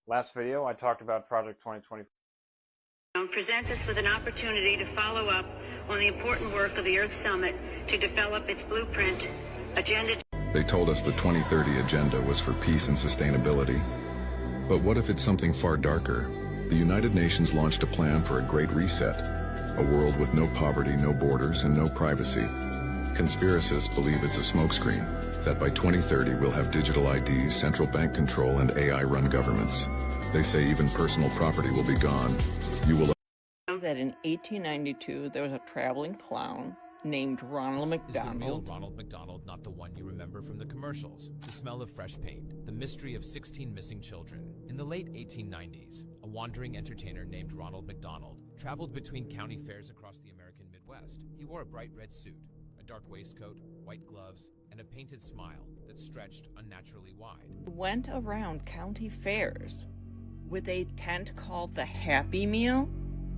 Last video, I talked about Project 2020. Presents us with an opportunity to follow up on the important work of the Earth Summit to develop its blueprint, agenda. They told us the 2030 agenda was for peace and sustainability. But what if it's something far darker? The United Nations launched a plan for a great reset, a world with no poverty, no borders, and no privacy. Conspiracists believe it's a smokescreen, that by 2030 we'll have digital IDs, central bank control, and AI-run governments. They say even personal property will be gone. You will that in 1892 there was a traveling clown named Ronald McDonald. Is the real Ronald McDonald not the one you remember from the commercials? The smell of fresh paint, the mystery of 16 missing children. In the late 1890s, a wandering entertainer named Ronald McDonald traveled between county fairs across the American Midwest. He wore a bright red suit, a dark waistcoat, white gloves, and a painted smile that stretched unnaturally wide. He went around county fairs with a tent called the Happy Meal.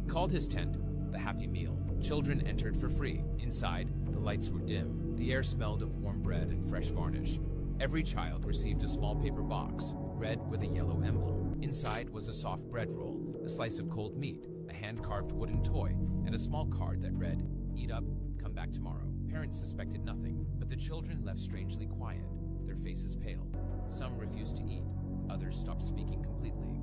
He called his tent the Happy Meal. Children entered for free. Inside, the lights were dim. The air smelled of warm bread and fresh varnish. Every child received a small paper box, red with a yellow emblem. Inside was a soft bread roll, a slice of cold meat, a hand-carved wooden toy, and a small card that read, "Eat up, come back tomorrow." Parents suspected nothing, but the children left strangely quiet, their faces pale. Some refused to eat, others stopped speaking completely.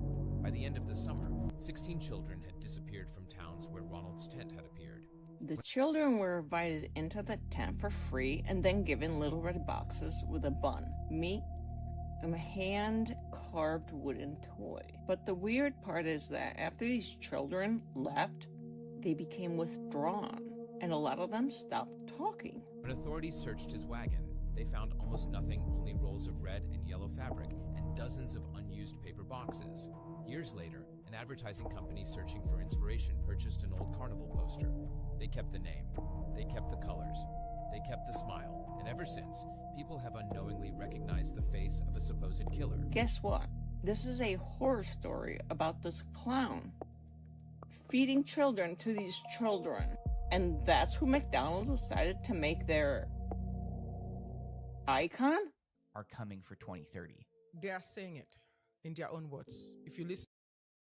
By the end of the summer, 16 children had disappeared from towns where Ronald's tent had appeared. The children were invited into the tent for free and then given little red boxes with a bun, meat, and a hand-carved wooden toy. But the weird part is that after these children left, they became withdrawn, and a lot of them stopped talking. When authorities searched his wagon, they found almost nothing, only rolls of red and yellow fabric and dozens of unused paper boxes. Years later, an advertising company searching for inspiration purchased an old carnival poster. They kept the name, they kept the colors, they kept the smile, and ever since, people have unknowingly recognized the face of a supposed killer. Guess what? This is a horror story about this clown feeding children to these children. And that's who McDonald's decided to make their icon? Are coming for 2030. They are saying it in their own words. If you listen,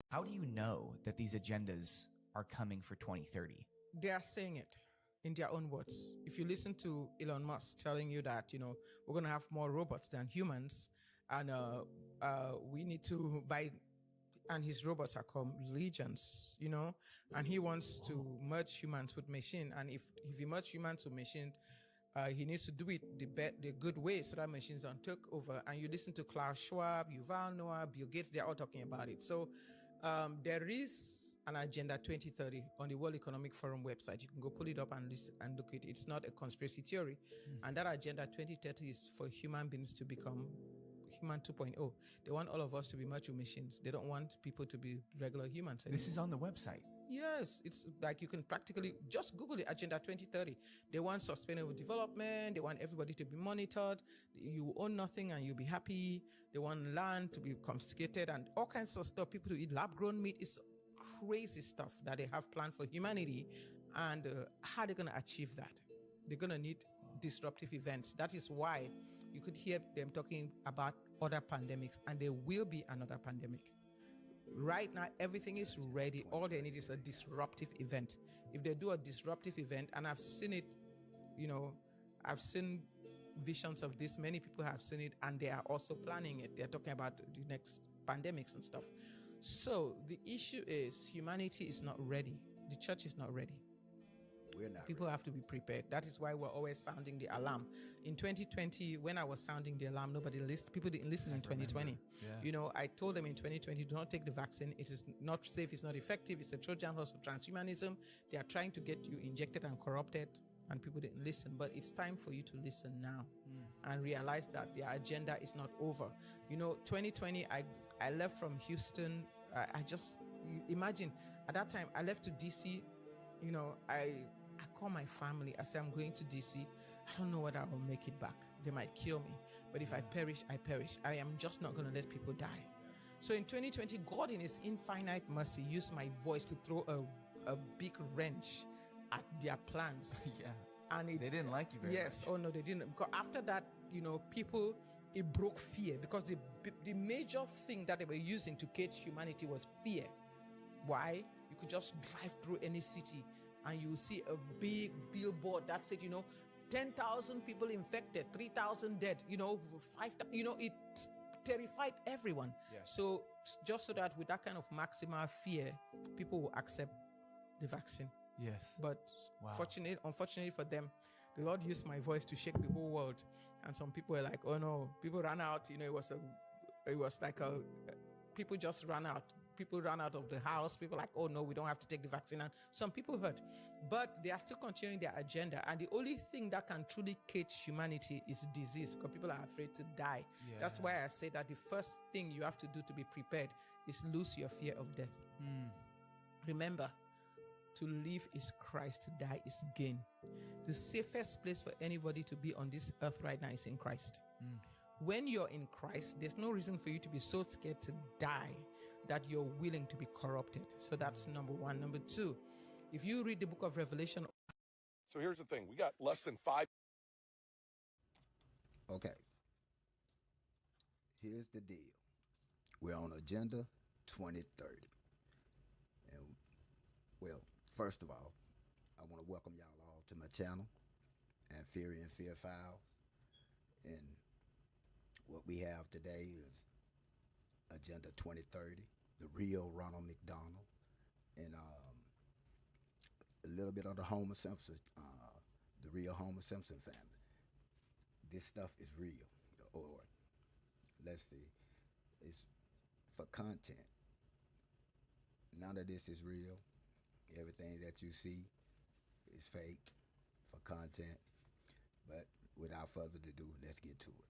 how do you know that these agendas are coming for 2030? They are saying it in their own words. If you listen to Elon Musk telling you that, we're going to have more robots than humans, and we need to buy, and his robots are called legions, and he wants to merge humans with machine. And if he merge humans with machine, he needs to do it the good way so that machines don't take over. And you listen to Klaus Schwab, Yuval Noah, Bill Gates, they're all talking about it. So there is an Agenda 2030 on the World Economic Forum website. You can go pull it up and listen and look at it. It's not a conspiracy theory. And that Agenda 2030 is for human beings to become human 2.0. They want all of us to be virtual machines. They don't want people to be regular humans anymore. This is on the website. Yes, it's like you can practically just Google the Agenda 2030. They want sustainable development. They want everybody to be monitored. You own nothing and you'll be happy. They want land to be confiscated and all kinds of stuff. People to eat lab-grown meat. It's crazy stuff that they have planned for humanity. And how are they going to achieve that? They're going to need disruptive events. That is why you could hear them talking about other pandemics, and there will be another pandemic. Right now, everything is ready. All they need is a disruptive event. If they do a disruptive event, and I've seen it, I've seen visions of this. Many people have seen it, and they are also planning it. They're talking about the next pandemics and stuff. So the issue is humanity is not ready. The church is not ready. People have to be prepared. That is why we're always sounding the alarm. In 2020, when I was sounding the alarm, people didn't listen in 2020. Yeah. I told them in 2020, do not take the vaccine. It is not safe. It's not effective. It's a Trojan horse of transhumanism. They are trying to get you injected and corrupted, and people didn't listen. But it's time for you to listen now and realize that their agenda is not over. 2020, I left from Houston. Imagine at that time, I left to DC. I call my family. I say, I'm going to DC. I don't know whether I will make it back. They might kill me. But if I perish, I perish. I am just not going to let people die. So in 2020, God in his infinite mercy used my voice to throw a big wrench at their plans. Yeah. And they didn't like you very much. Yes. Oh, no, they didn't. Because after that, people It broke fear because the major thing that they were using to cage humanity was fear. Why? You could just drive through any city and you see a big billboard that said, 10,000 people infected, 3,000 dead, 5,000, it terrified everyone. Yes. So just so that with that kind of maximal fear, people will accept the vaccine. Yes. But Wow. unfortunately for them, the Lord used my voice to shake the whole world. And some people were like, oh no, people ran out. People just ran out. People ran out of the house. People like, oh no, we don't have to take the vaccine. And some people heard. But they are still continuing their agenda. And the only thing that can truly cage humanity is disease, because people are afraid to die. Yeah. That's why I say that the first thing you have to do to be prepared is lose your fear of death. Remember, to live is Christ, to die is gain. The safest place for anybody to be on this earth right now is in Christ. When you're in Christ, there's no reason for you to be so scared to die that you're willing to be corrupted. So that's number one. Number two, if you read the book of Revelation. So here's the thing. We got less than 5. Okay. Here's the deal. We're on Agenda 2030. And, well, first of all, I want to welcome y'all all to my channel and Fearen Fear Files. And what we have today is Agenda 2030, the real Ronald McDonald, and a little bit of the Homer Simpson, the real Homer Simpson family. This stuff is real, or let's see, it's for content. None of this is real. Everything that you see is fake for content. But without further ado, let's get to it.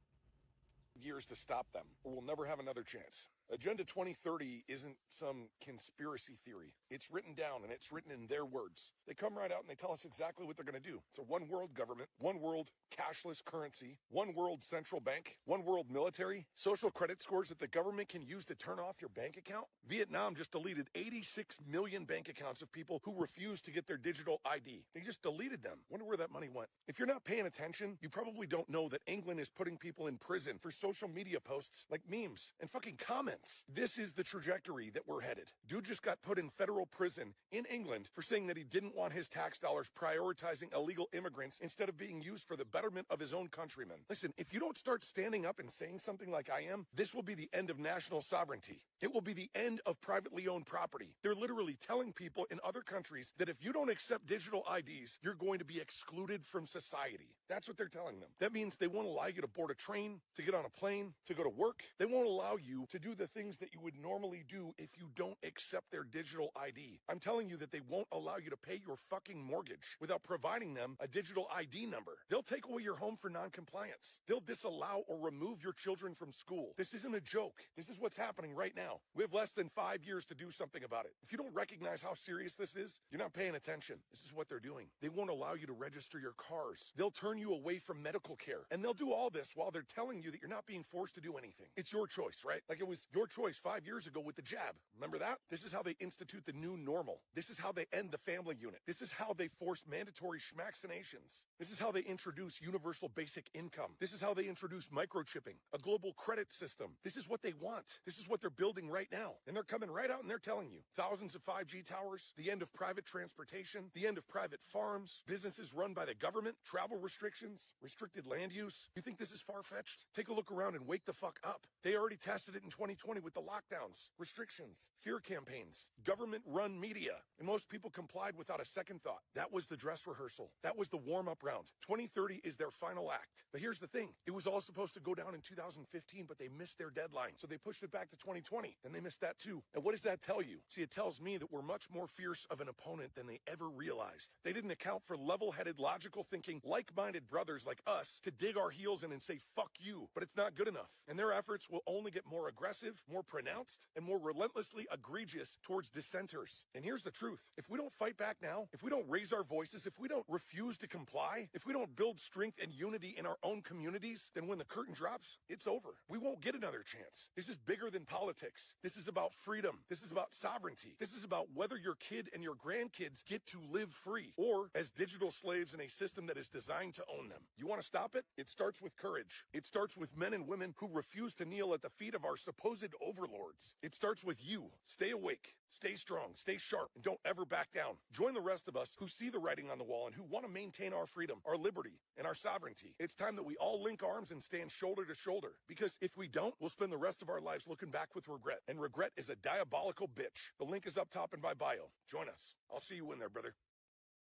Years to stop them, or we'll never have another chance. Agenda 2030 isn't some conspiracy theory. It's written down, and it's written in their words. They come right out and they tell us exactly what they're going to do. It's a one world government, one world cashless currency, one world central bank, one world military, social credit scores that the government can use to turn off your bank account. Vietnam just deleted 86 million bank accounts of people who refused to get their digital ID. They just deleted them. Wonder where that money went. If you're not paying attention, you probably don't know that England is putting people in prison for social media posts like memes and fucking comments. This is the trajectory that we're headed. Dude just got put in federal prison in England for saying that he didn't want his tax dollars prioritizing illegal immigrants instead of being used for the betterment of his own countrymen. Listen, if you don't start standing up and saying something like I am, this will be the end of national sovereignty. It will be the end of privately owned property. They're literally telling people in other countries that if you don't accept digital IDs, you're going to be excluded from society. That's what they're telling them. That means they won't allow you to board a train, to get on a plane, to go to work. They won't allow you to do the things that you would normally do if you don't accept their digital ID. I'm telling you that they won't allow you to pay your fucking mortgage without providing them a digital ID number. They'll take away your home for non-compliance. They'll disallow or remove your children from school. This isn't a joke. This is what's happening right now. We have less than 5 years to do something about it. If you don't recognize how serious this is, you're not paying attention. This is what they're doing. They won't allow you to register your cars. They'll turn you away from medical care. And they'll do all this while they're telling you that you're not being forced to do anything. It's your choice, right? Like it was your choice 5 years ago with the jab. Remember that? This is how they institute the new normal. This is how they end the family unit. This is how they force mandatory schmaxinations. This is how they introduce universal basic income. This is how they introduce microchipping, a global credit system. This is what they want. This is what they're building right now. And they're coming right out and they're telling you thousands of 5G towers, the end of private transportation, the end of private farms, businesses run by the government, travel restrictions, restricted land use. You think this is far-fetched? Take a look around and wake the fuck up. They already tested it in 2020 with the lockdowns, restrictions, fear campaigns, government-run media, and most people complied without a second thought. That was the dress rehearsal. That was the warm-up round. 2030 is their final act. But here's the thing. It was all supposed to go down in 2015, but they missed their deadline. So they pushed it back to 2020. Then they missed that too. And what does that tell you? See, it tells me that we're much more fierce of an opponent than they ever realized. They didn't account for level-headed, logical thinking, like-minded brothers like us to dig our heels in and say, fuck you. But it's not good enough. And their efforts will only get more aggressive aggressive, more pronounced, and more relentlessly egregious towards dissenters. And here's the truth. If we don't fight back now, if we don't raise our voices, if we don't refuse to comply, if we don't build strength and unity in our own communities, then when the curtain drops, it's over. We won't get another chance. This is bigger than politics. This is about freedom. This is about sovereignty. This is about whether your kid and your grandkids get to live free or as digital slaves in a system that is designed to own them. You want to stop it? It starts with courage. It starts with men and women who refuse to kneel at the feet of our supposed overlords. It starts with you. Stay awake, stay strong, stay sharp, and don't ever back down. Join the rest of us who see the writing on the wall and who want to maintain our freedom, our liberty, and our sovereignty. It's time that we all link arms and stand shoulder to shoulder. Because if we don't, we'll spend the rest of our lives looking back with regret. And regret is a diabolical bitch. The link is up top in my bio. Join us. I'll see you in there, brother.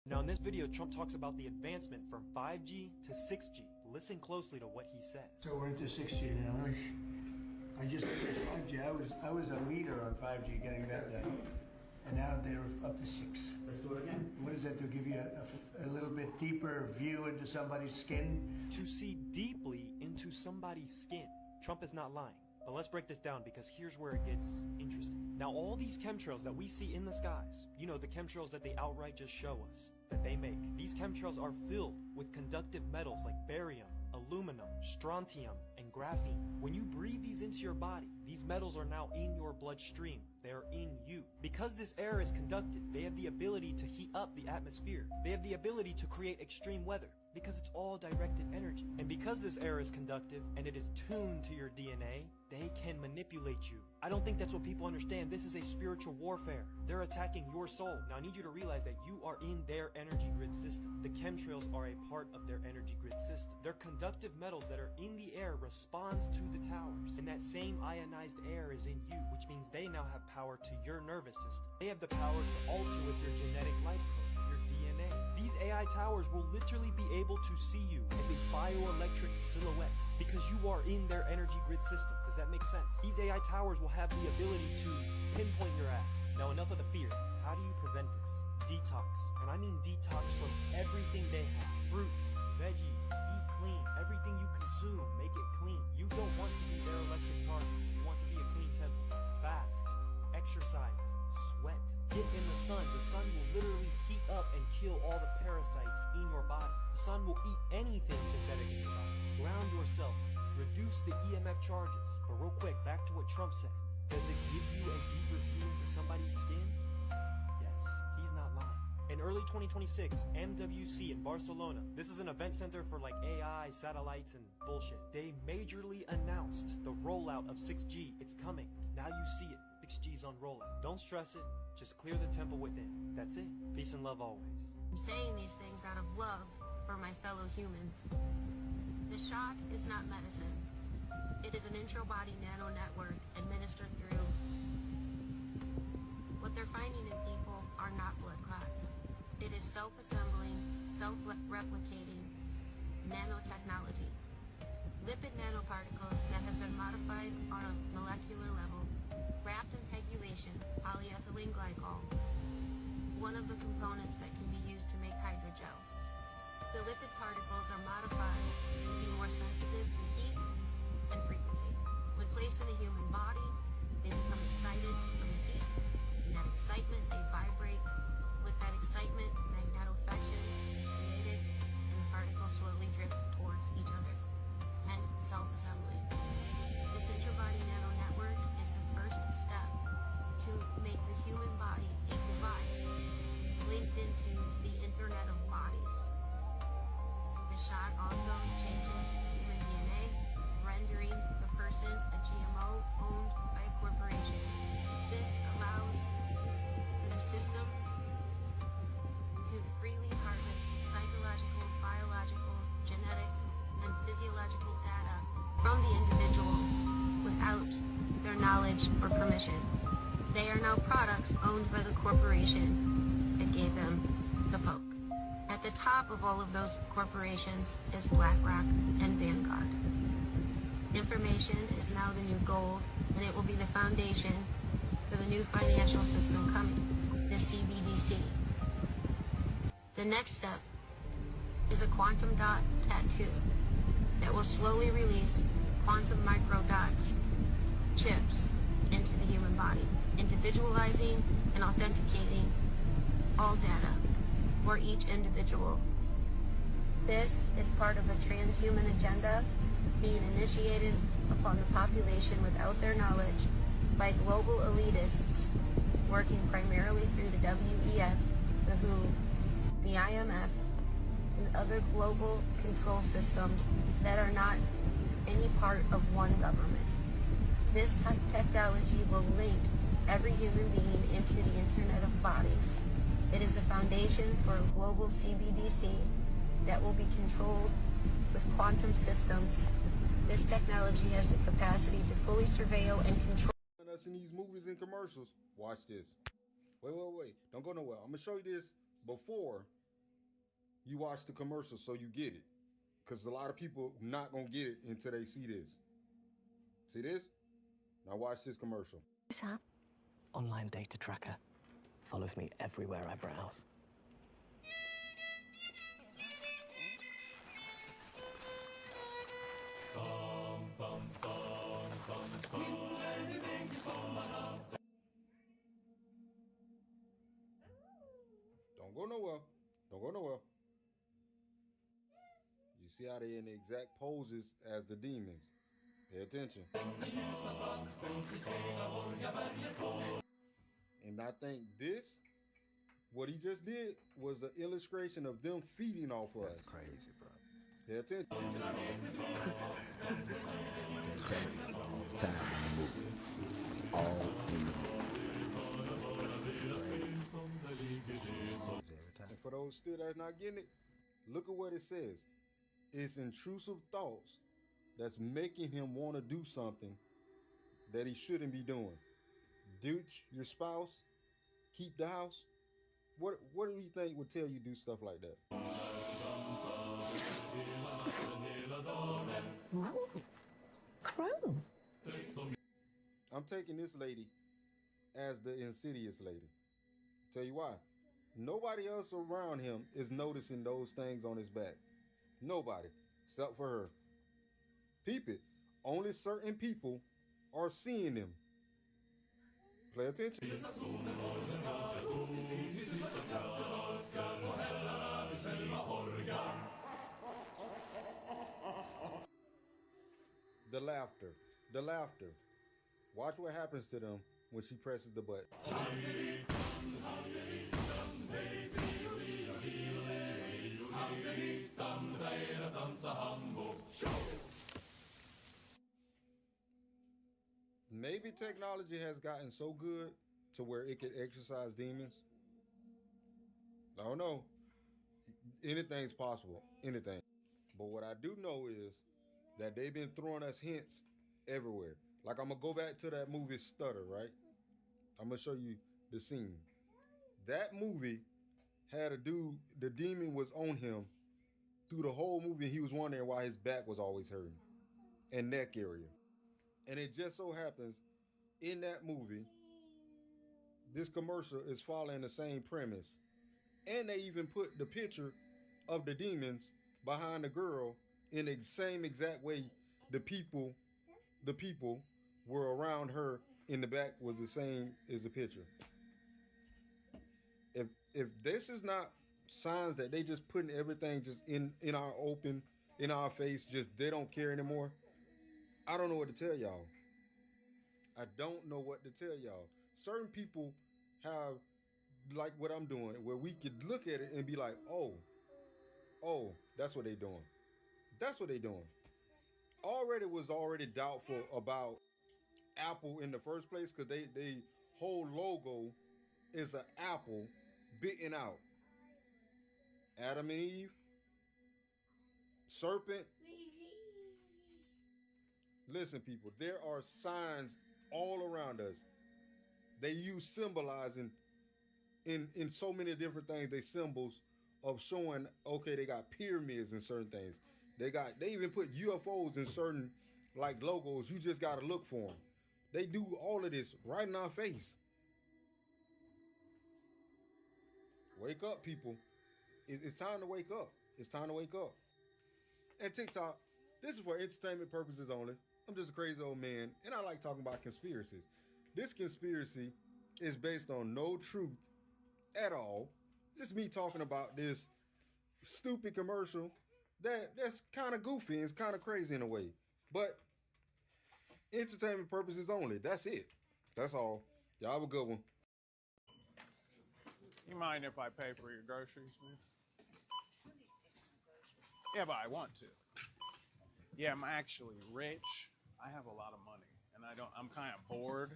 Now in this video, Trump talks about the advancement from 5G to 6G. Listen closely to what he says. So we're into 6G now. I just finished 5G. I was a leader on 5G getting that done. And now they're up to 6. Let's do it again. What does that do? Give you a little bit deeper view into somebody's skin? To see deeply into somebody's skin. Trump is not lying. But let's break this down because here's where it gets interesting. Now all these chemtrails that we see in the skies, you know, the chemtrails that they outright just show us, that they make. These chemtrails are filled with conductive metals like barium, aluminum, strontium, and graphene. When you breathe these into your body, these metals are now in your bloodstream. They are in you. Because this air is conductive, they have the ability to heat up the atmosphere. They have the ability to create extreme weather because it's all directed energy. And because this air is conductive and it is tuned to your DNA, they can manipulate you. I don't think that's what people understand. This is a spiritual warfare. They're attacking your soul. Now I need you to realize that you are in their energy grid system. The chemtrails are a part of their energy grid system. Their conductive metals that are in the air responds to the towers. And that same ionized air is in you, which means they now have power to your nervous system. They have the power to alter with your genetic life code, your DNA. These AI towers will literally be able to see you as a bioelectric silhouette because you are in their energy grid system. Does that make sense? These AI towers will have the ability to pinpoint your ass. Now enough of the fear. How do you prevent this? Detox. And I mean detox from everything they have. Fruits, veggies, eat clean. Everything you consume, make it clean. You don't want to be their electric target. You want to be a clean temple. Fast. Exercise. Sweat. Get in the sun. The sun will literally heat up and kill all the parasites in your body. The sun will eat anything synthetic in your body. Ground yourself. Reduce the EMF charges. But real quick, back to what Trump said. Does it give you a deeper view into somebody's skin? Yes, he's not lying. In early 2026, MWC in Barcelona, this is an event center for like AI, satellites, and bullshit. They majorly announced the rollout of 6G. It's coming. Now you see it. 6G's on rollout. Don't stress it. Just clear the temple within. That's it. Peace and love always. I'm saying these things out of love for my fellow humans. The shot is not medicine. It is an intro-body nano network administered through. What they're finding in people are not blood clots. It is self-assembling, self-replicating nanotechnology. Lipid nanoparticles that have been modified on a molecular level, wrapped in pegylation, polyethylene glycol, one of the components that can be used to make hydrogel. The lipid particles are modified to be more sensitive to heat and frequency. When placed in the human body, they become excited from the heat. In that excitement, they vibrate. With that excitement, magnetofection is created, and the particles slowly drift towards each other. Hence, self-assembly. This intrabody nano network is the first step to make the human body a device linked into the Internet of Bodies. The shot also changes human DNA, rendering the person a GMO owned by a corporation. This allows the system to freely harvest psychological, biological, genetic, and physiological data from the individual without their knowledge or permission. They are now products owned by the corporation that gave them the poke. At the top of all of those corporations is BlackRock and Vanguard. Information is now the new gold, and it will be the foundation for the new financial system coming, the CBDC. The next step is a quantum dot tattoo that will slowly release quantum microdots, chips, visualizing and authenticating all data for each individual. This is part of a transhuman agenda being initiated upon the population without their knowledge by global elitists working primarily through the WEF, the WHO, the IMF, and other global control systems that are not any part of one government. This technology will link every human being into the Internet of Bodies. It is the foundation for a global CBDC that will be controlled with quantum systems. This technology has the capacity to fully surveil and control us in these movies and commercials. Watch this. Wait. Don't go nowhere. I'm going to show you this before you watch the commercial so you get it. Because a lot of people not going to get it until they see this. See this? Now watch this commercial. This app, online data tracker, follows me everywhere I browse. Don't go nowhere. Don't go nowhere. You see how they in the exact poses as the demons. Pay attention. And I think this, what he just did, was the illustration of them feeding off us. That's crazy, bro. Pay attention. They're telling us all the time in the movies. It's all in the movie. And for those still that's not getting it, look at what it says. It's intrusive thoughts that's making him want to do something that he shouldn't be doing. Ditch your spouse, keep the house. What do you think would tell you do stuff like that? Ooh, Chrome. I'm taking this lady as the insidious lady. Tell you why. Nobody else around him is noticing those things on his back. Nobody, except for her. Peep it. Only certain people are seeing them. Pay attention. The laughter. The laughter. Watch what happens to them when she presses the button. Maybe technology has gotten so good to where it can exorcise demons. I don't know. Anything's possible. Anything. But what I do know is that they've been throwing us hints everywhere. Like, I'm going to go back to that movie Stutter, right? I'm going to show you the scene. That movie had a dude, the demon was on him through the whole movie, and he was wondering why his back was always hurting and neck area. And it just so happens in that movie, this commercial is following the same premise. And they even put the picture of the demons behind the girl in the same exact way the people were around her in the back was the same as the picture. If this is not signs that they just putting everything just in our open, in our face, just they don't care anymore, I don't know what to tell y'all. I don't know what to tell y'all. Certain people have, like what I'm doing, where we could look at it and be like, oh, that's what they doing. That's what they doing. Was already doubtful about Apple in the first place because they whole logo is an apple bitten out. Adam and Eve, serpent. Listen, people, there are signs all around us. They use symbolizing in so many different things. They symbols of showing, okay, they got pyramids and certain things. They even put UFOs in certain like logos. You just got to look for them. They do all of this right in our face. Wake up, people. It's time to wake up. It's time to wake up. And TikTok, this is for entertainment purposes only. I'm just a crazy old man, and I like talking about conspiracies. This conspiracy is based on no truth at all. Just me talking about this stupid commercial that's kind of goofy and it's kind of crazy in a way. But entertainment purposes only. That's it. That's all. Y'all have a good one. You mind if I pay for your groceries, man? Yeah, but I want to. Yeah, I'm actually rich. I have a lot of money, and I'm kind of bored,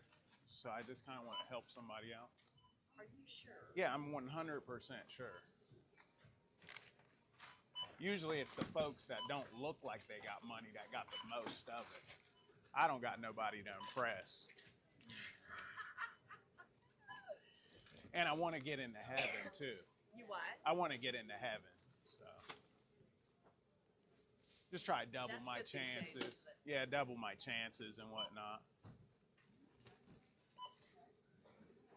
so I just kind of want to help somebody out. Are you sure? Yeah, I'm 100% sure. Usually it's the folks that don't look like they got money that got the most of it. I don't got nobody to impress. And I want to get into heaven, too. You what? I want to get into heaven, so. Just try to double my chances. Yeah, double my chances and whatnot.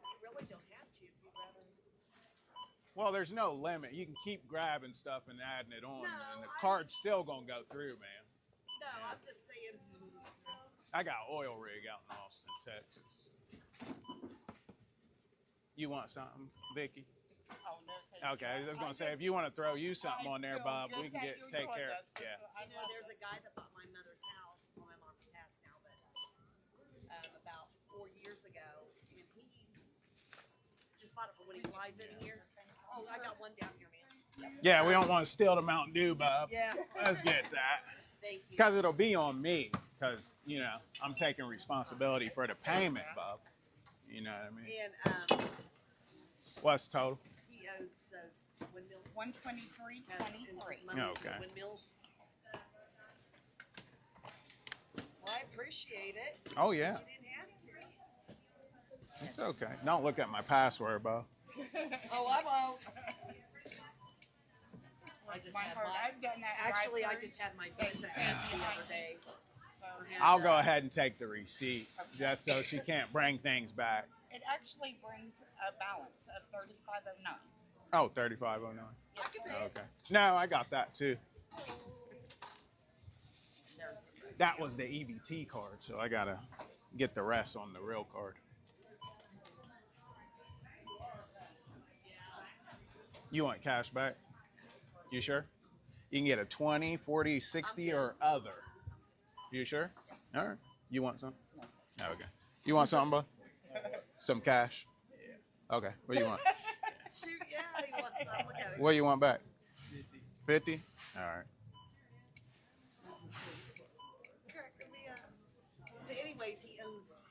You really don't have to. You'd rather... Well, there's no limit. You can keep grabbing stuff and adding it on, No, and the card's still going to go through, man. No, I'm just saying. I got an oil rig out in Austin, Texas. You want something, Vicky? Oh, no. Okay, I was going to say, if you want to throw you something on there, Bob, we can take care of it. Yeah. You know, there's a guy that bought my mother's house. Well, my mom's passed now, but about 4 years ago, and he just bought it for when he flies in here. Oh, I got one down here, man. Yeah, we don't want to steal the Mountain Dew, Bob. Yeah. Let's get that. Thank you. Because it'll be on me, because, you know, I'm taking responsibility for the payment, Bob. You know what I mean? And What's total? he owns those windmills. 123.23. Okay. Windmills. Well, I appreciate it. Oh, yeah. But you didn't have to. It's okay. Don't look at my password, Bob. Oh, I won't. I just My had heart. my, I've done that actually, I drive-thru. just had my pizza the other day. I'll go ahead and take the receipt, just so she can't bring things back. It actually brings a balance of 3509. Oh, 3509. I can pay it. Okay. No, I got that too. That was the EBT card, so I gotta get the rest on the real card. You want cash back? You sure? You can get a 20, 40, 60, or other. You sure? All right. You want some? No. Okay. You want something, bud? Some cash? Yeah. Okay. What do you want? Shoot, yeah, he wants some. Look at it. What do you want back? 50? All right. Cracking me up. So, anyways, he owns,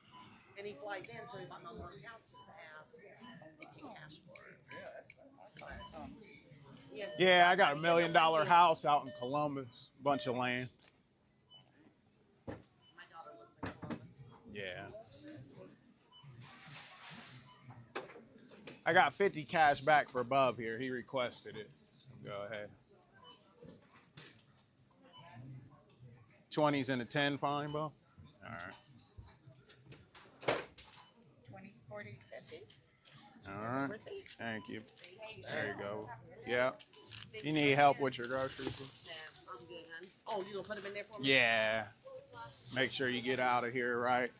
and he flies in, so he bought my mom's house just to have. They pay cash for it. Yeah, I got $1 million house out in Columbus. Bunch of land. My daughter lives in Columbus. Yeah. I got 50 cash back for Bub here. He requested it. Go ahead. 20s and a 10, fine, Bub? All right. 20, 40, 50. All right. Thank you. There you go. Yeah. You need help with your groceries? Nah, I'm good, hon. Oh, you gonna put them in there for me? Yeah. Make sure you get out of here right.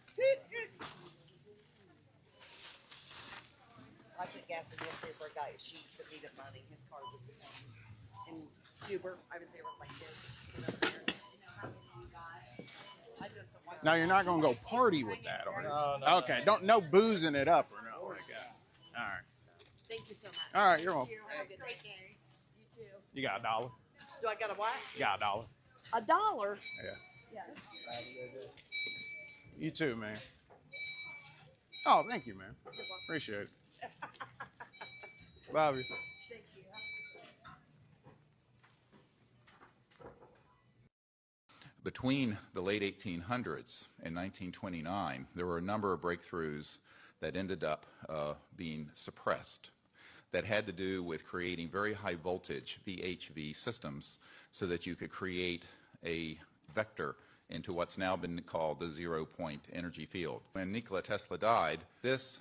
I put gas in yesterday for a guy at Sheets that needed money. His car was in Huber. I was there with my kids. Now you're not gonna go party with that, are you? No. Okay. No boozing it up or nothing like that. All right. Thank you so much. All right, you're welcome. Have a good day. You too. You got $1? Do I got a what? You got $1? $1? Yeah. Yes. You too, man. Oh, thank you, man. Appreciate it. Love you. Thank you. Between the late 1800s and 1929, there were a number of breakthroughs that ended up being suppressed that had to do with creating very high voltage VHV systems so that you could create a vector into what's now been called the zero-point energy field. When Nikola Tesla died, this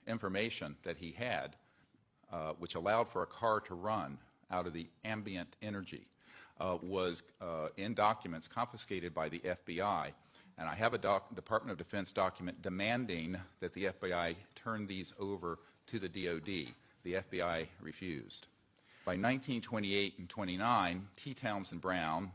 information that he had, which allowed for a car to run out of the ambient energy, was in documents confiscated by the FBI And I have a Department of Defense document demanding that the FBI turn these over to the DoD. The FBI refused. By 1928 and 29, T. Townsend Brown,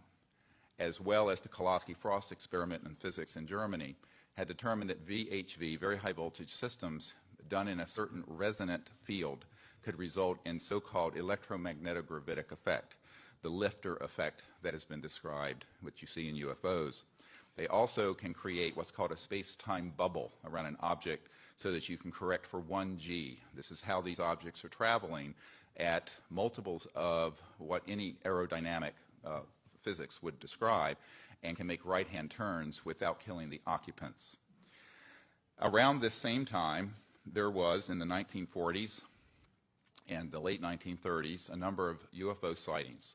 as well as the Koloski-Frost experiment in physics in Germany, had determined that VHV, very high voltage systems, done in a certain resonant field could result in so-called electromagnetogravitic effect, the lifter effect that has been described, which you see in UFOs. They also can create what's called a space-time bubble around an object so that you can correct for 1G. This is how these objects are traveling at multiples of what any aerodynamic physics would describe, and can make right-hand turns without killing the occupants. Around this same time, there was, in the 1940s and the late 1930s, a number of UFO sightings.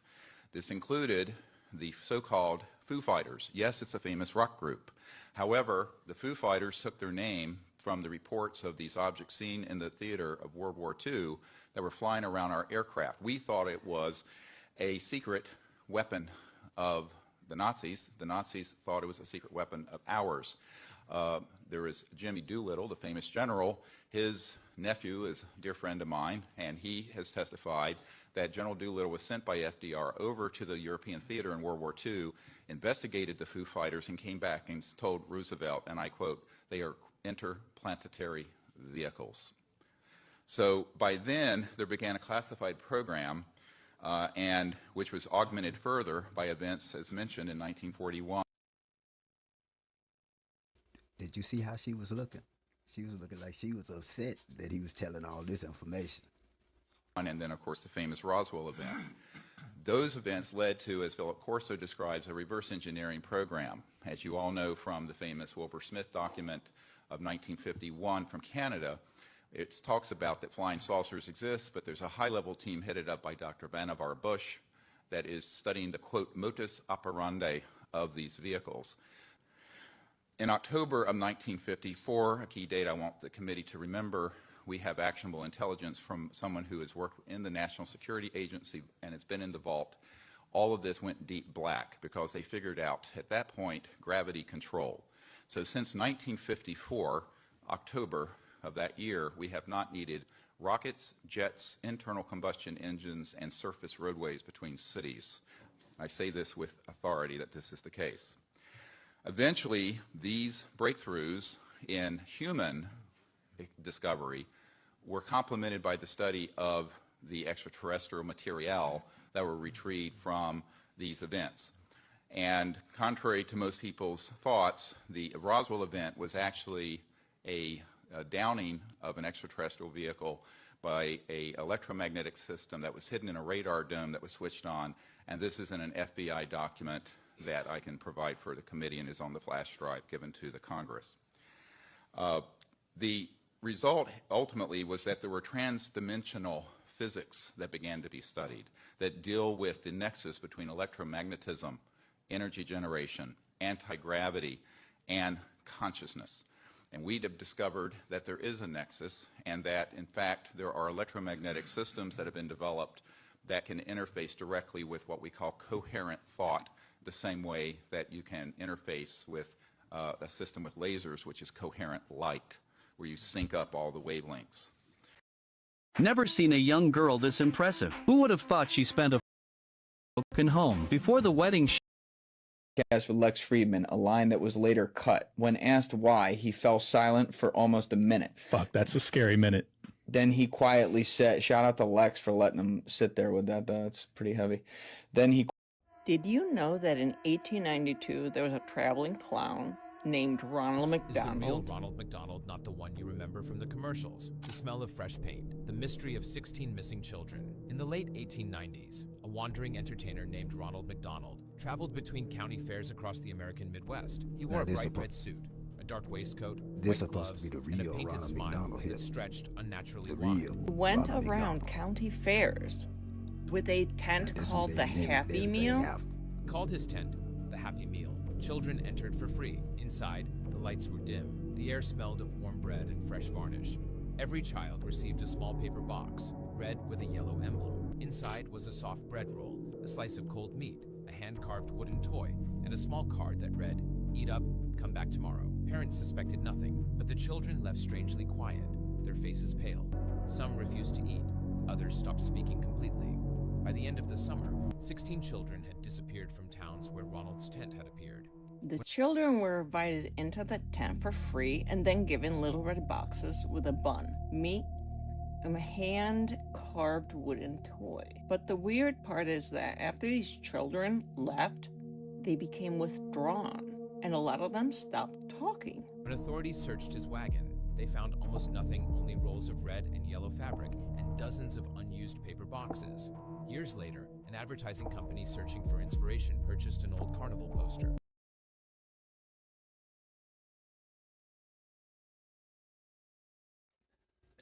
This included the so-called Foo Fighters. Yes, it's a famous rock group. However, the Foo Fighters took their name from the reports of these objects seen in the theater of World War II that were flying around our aircraft. We thought it was a secret weapon of the Nazis. The Nazis thought it was a secret weapon of ours. There is Jimmy Doolittle, the famous general. His nephew is a dear friend of mine, and he has testified that General Doolittle was sent by FDR over to the European theater in World War II, investigated the Foo Fighters, and came back and told Roosevelt, and I quote, "They are interplanetary vehicles." So by then, there began a classified program, and which was augmented further by events, as mentioned, in 1941. Did you see how she was looking? She was looking like she was upset that he was telling all this information. And then, of course, the famous Roswell event. Those events led to, as Philip Corso describes, a reverse engineering program. As you all know from the famous Wilbur Smith document of 1951 from Canada, it talks about that flying saucers exist, but there's a high-level team headed up by Dr. Vannevar Bush that is studying the, quote, modus operandi of these vehicles. In October of 1954, a key date I want the committee to remember, we have actionable intelligence from someone who has worked in the National Security Agency and has been in the vault. All of this went deep black because they figured out at that point gravity control. So since 1954, October of that year, we have not needed rockets, jets, internal combustion engines, and surface roadways between cities. I say this with authority that this is the case. Eventually, these breakthroughs in human discovery were complemented by the study of the extraterrestrial material that were retrieved from these events. And contrary to most people's thoughts, the Roswell event was actually a downing of an extraterrestrial vehicle by an electromagnetic system that was hidden in a radar dome that was switched on, and this is in an FBI document that I can provide for the committee and is on the flash drive given to the Congress. The result ultimately was that there were trans-dimensional physics that began to be studied that deal with the nexus between electromagnetism, energy generation, anti-gravity, and consciousness. And we have discovered that there is a nexus and that, in fact, there are electromagnetic systems that have been developed that can interface directly with what we call coherent thought, the same way that you can interface with a system with lasers, which is coherent light, where you sync up all the wavelengths. Never seen a young girl this impressive. Who would have thought she spent a broken home before the wedding? With Lex Friedman, a line that was later cut. When asked why, he fell silent for almost a minute. Fuck, that's a scary minute. Then he quietly said, shout out to Lex for letting him sit there with that, though. It's pretty heavy. Then he... Did you know that in 1892 there was a traveling clown named Ronald McDonald? Is the real Ronald McDonald not the one you remember from the commercials? The smell of fresh paint, the mystery of 16 missing children. In the late 1890s, a wandering entertainer named Ronald McDonald traveled between county fairs across the American Midwest. He wore a bright red suit, a dark waistcoat, this white supposed to be the gloves, and a real painted Ronald smile McDonald here. that stretched unnaturally The wide. real He went Ronald around McDonald. county fairs with a tent This called is the name Happy they Meal. have. He called his tent the Happy Meal. Children entered for free. Inside, the lights were dim. The air smelled of warm bread and fresh varnish. Every child received a small paper box, red with a yellow emblem. Inside was a soft bread roll, a slice of cold meat, a hand-carved wooden toy, and a small card that read, "Eat up, come back tomorrow. Parents suspected nothing, but the children left strangely quiet, their faces pale. Some refused to eat, others stopped speaking completely. By the end of the summer, 16 children had disappeared from towns where Ronald's tent had appeared. The children were invited into the tent for free and then given little red boxes with a bun, meat, and a hand-carved wooden toy. But the weird part is that after these children left, they became withdrawn, and a lot of them stopped talking. When authorities searched his wagon, they found almost nothing, only rolls of red and yellow fabric and dozens of unused paper boxes. Years later, an advertising company searching for inspiration purchased an old carnival poster.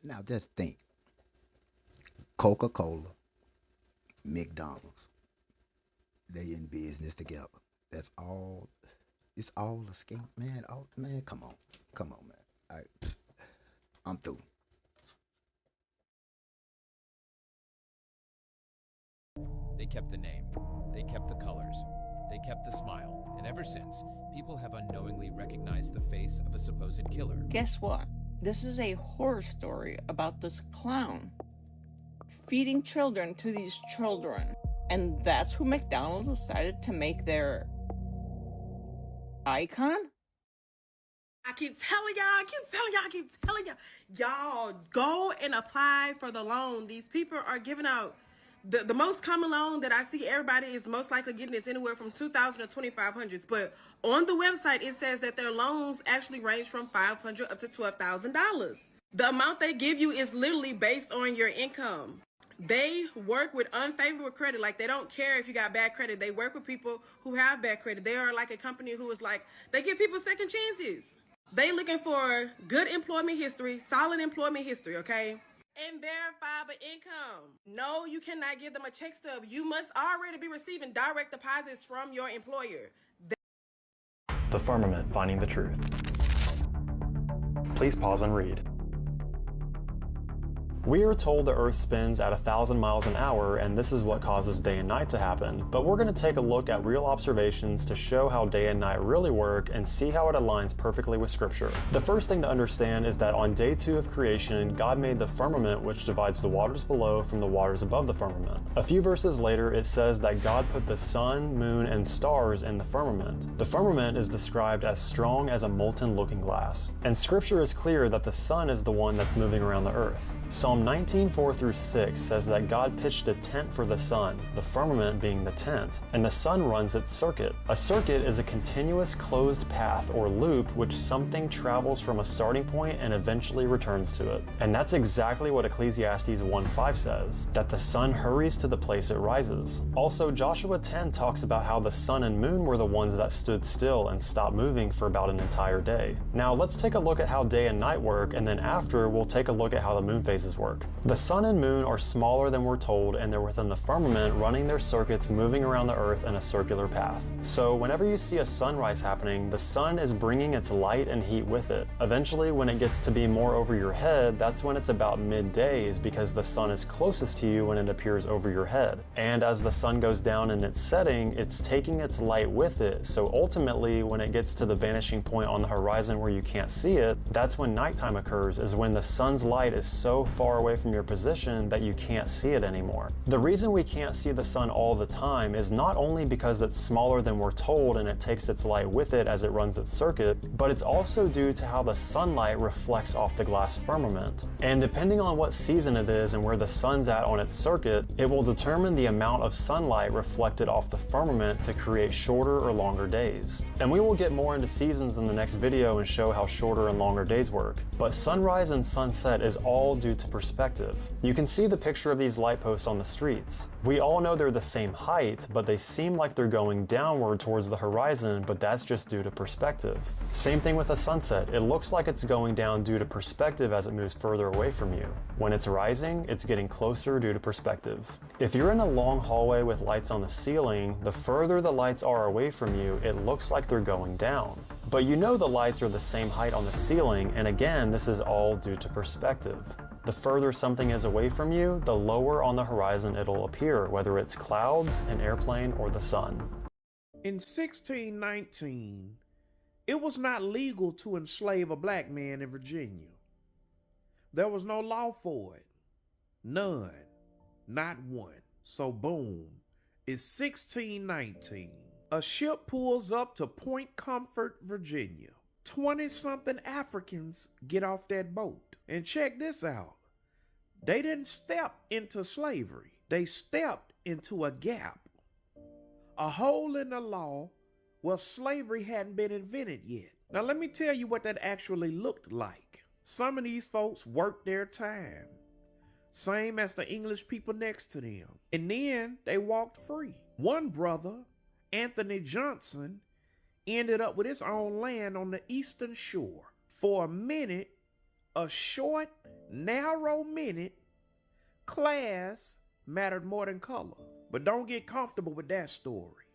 Now just think. Coca-Cola, McDonald's, they in business together. That's all. It's all a scheme, man. Oh, man, come on, man. I'm through. They kept the name, they kept the colors, they kept the smile, and ever since, people have unknowingly recognized the face of a supposed killer. Guess what? This is a horror story about this clown feeding children to these children. And that's who McDonald's decided to make their icon? I keep telling y'all, y'all go and apply for the loan. These people are giving out the most common loan that I see everybody is most likely getting is anywhere from $2,000 to $2,500. But on the website, it says that their loans actually range from $500 up to $12,000. The amount they give you is literally based on your income. They work with unfavorable credit. Like, they don't care if you got bad credit. They work with people who have bad credit. They are like a company who is like, they give people second chances. They looking for good employment history, solid employment history, okay? And verifiable income. No, you cannot give them a check stub. You must already be receiving direct deposits from your employer. The Firmament, Finding the Truth. Please pause and read. We are told the Earth spins at 1,000 miles an hour, and this is what causes day and night to happen, but we're going to take a look at real observations to show how day and night really work and see how it aligns perfectly with Scripture. The first thing to understand is that on day 2 of creation, God made the firmament, which divides the waters below from the waters above the firmament. A few verses later, it says that God put the sun, moon, and stars in the firmament. The firmament is described as strong as a molten looking glass, and Scripture is clear that the sun is the one that's moving around the earth. Psalm 19:4-6 says that God pitched a tent for the sun, the firmament being the tent, and the sun runs its circuit. A circuit is a continuous closed path or loop which something travels from a starting point and eventually returns to it. And that's exactly what Ecclesiastes 1:5 says, that the sun hurries to the place it rises. Also, Joshua 10 talks about how the sun and moon were the ones that stood still and stopped moving for about an entire day. Now let's take a look at how day and night work, and then after we'll take a look at how the moon phases work. The sun and moon are smaller than we're told, and they're within the firmament running their circuits moving around the earth in a circular path. So whenever you see a sunrise happening, the sun is bringing its light and heat with it. Eventually, when it gets to be more over your head, that's when it's about middays, because the sun is closest to you when it appears over your head. And as the sun goes down in its setting, it's taking its light with it. So ultimately, when it gets to the vanishing point on the horizon where you can't see it, that's when nighttime occurs, is when the sun's light is so far away from your position that you can't see it anymore. The reason we can't see the sun all the time is not only because it's smaller than we're told and it takes its light with it as it runs its circuit, but it's also due to how the sunlight reflects off the glass firmament. And depending on what season it is and where the sun's at on its circuit, it will determine the amount of sunlight reflected off the firmament to create shorter or longer days. And we will get more into seasons in the next video and show how shorter and longer days work. But sunrise and sunset is all due to perspective. You can see the picture of these light posts on the streets. We all know they're the same height, but they seem like they're going downward towards the horizon, but that's just due to perspective. Same thing with a sunset. It looks like it's going down due to perspective as it moves further away from you. When it's rising, it's getting closer due to perspective. If you're in a long hallway with lights on the ceiling, the further the lights are away from you, it looks like they're going down. But you know the lights are the same height on the ceiling, and again, this is all due to perspective. The further something is away from you, the lower on the horizon it'll appear, whether it's clouds, an airplane, or the sun. In 1619, It was not legal to enslave a black man in Virginia. There was no law for it. None. Not one. So boom, it's 1619. A ship pulls up to Point Comfort, Virginia. 20-something Africans get off that boat. And check this out. They didn't step into slavery. They stepped into a gap. A hole in the law where slavery hadn't been invented yet. Now let me tell you what that actually looked like. Some of these folks worked their time. Same as the English people next to them. And then they walked free. One brother, Anthony Johnson, ended up with his own land on the eastern shore. For a minute, a short, narrow minute, class mattered more than color. But don't get comfortable with that story.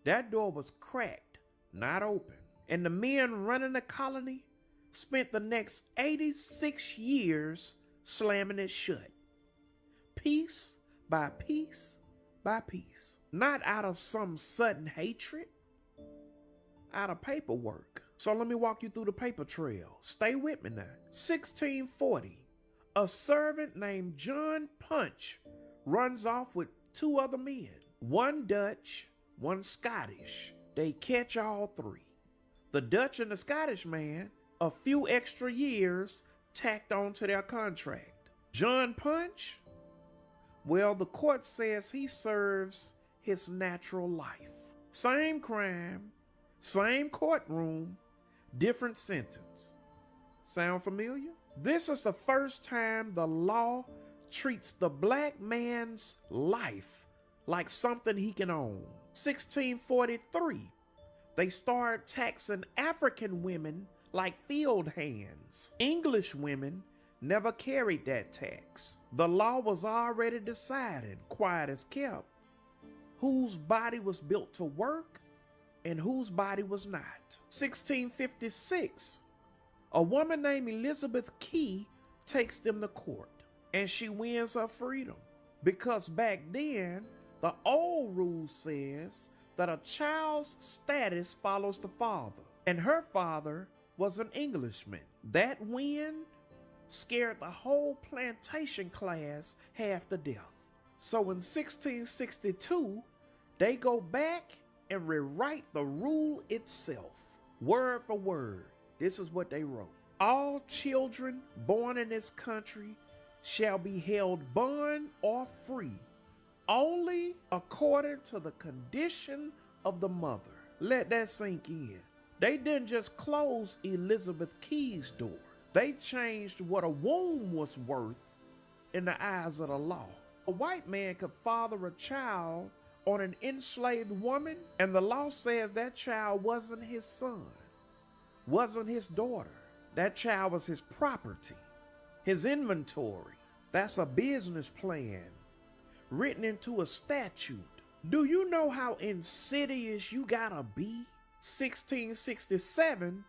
That door was cracked, not open. And the men running the colony spent the next 86 years slamming it shut. Piece by piece by piece. Not out of some sudden hatred, out of paperwork. So let me walk you through the paper trail. Stay with me now. 1640, a servant named John Punch runs off with two other men. One Dutch, one Scottish. They catch all three. The Dutch and the Scottish man, a few extra years tacked on to their contract. John Punch, well, the court says he serves his natural life. Same crime, same courtroom, different sentence. Sound familiar? This is the first time the law treats the black man's life like something he can own. 1643, they start taxing African women like field hands. English women never carried that tax. The law was already decided, quiet as kept, whose body was built to work and whose body was not. 1656, a woman named Elizabeth Key takes them to court, and she wins her freedom. Because back then, the old rule says that a child's status follows the father, and her father was an Englishman. That win scared the whole plantation class half to death. So in 1662, they go back and rewrite the rule itself. Word for word, this is what they wrote. All children born in this country shall be held bond or free, only according to the condition of the mother. Let that sink in. They didn't just close Elizabeth Key's door. They changed what a womb was worth in the eyes of the law. A white man could father a child on an enslaved woman, and the law says that child wasn't his son, wasn't his daughter. That child was his property, his inventory. That's a business plan written into a statute. Do you know how insidious you gotta be? 1667,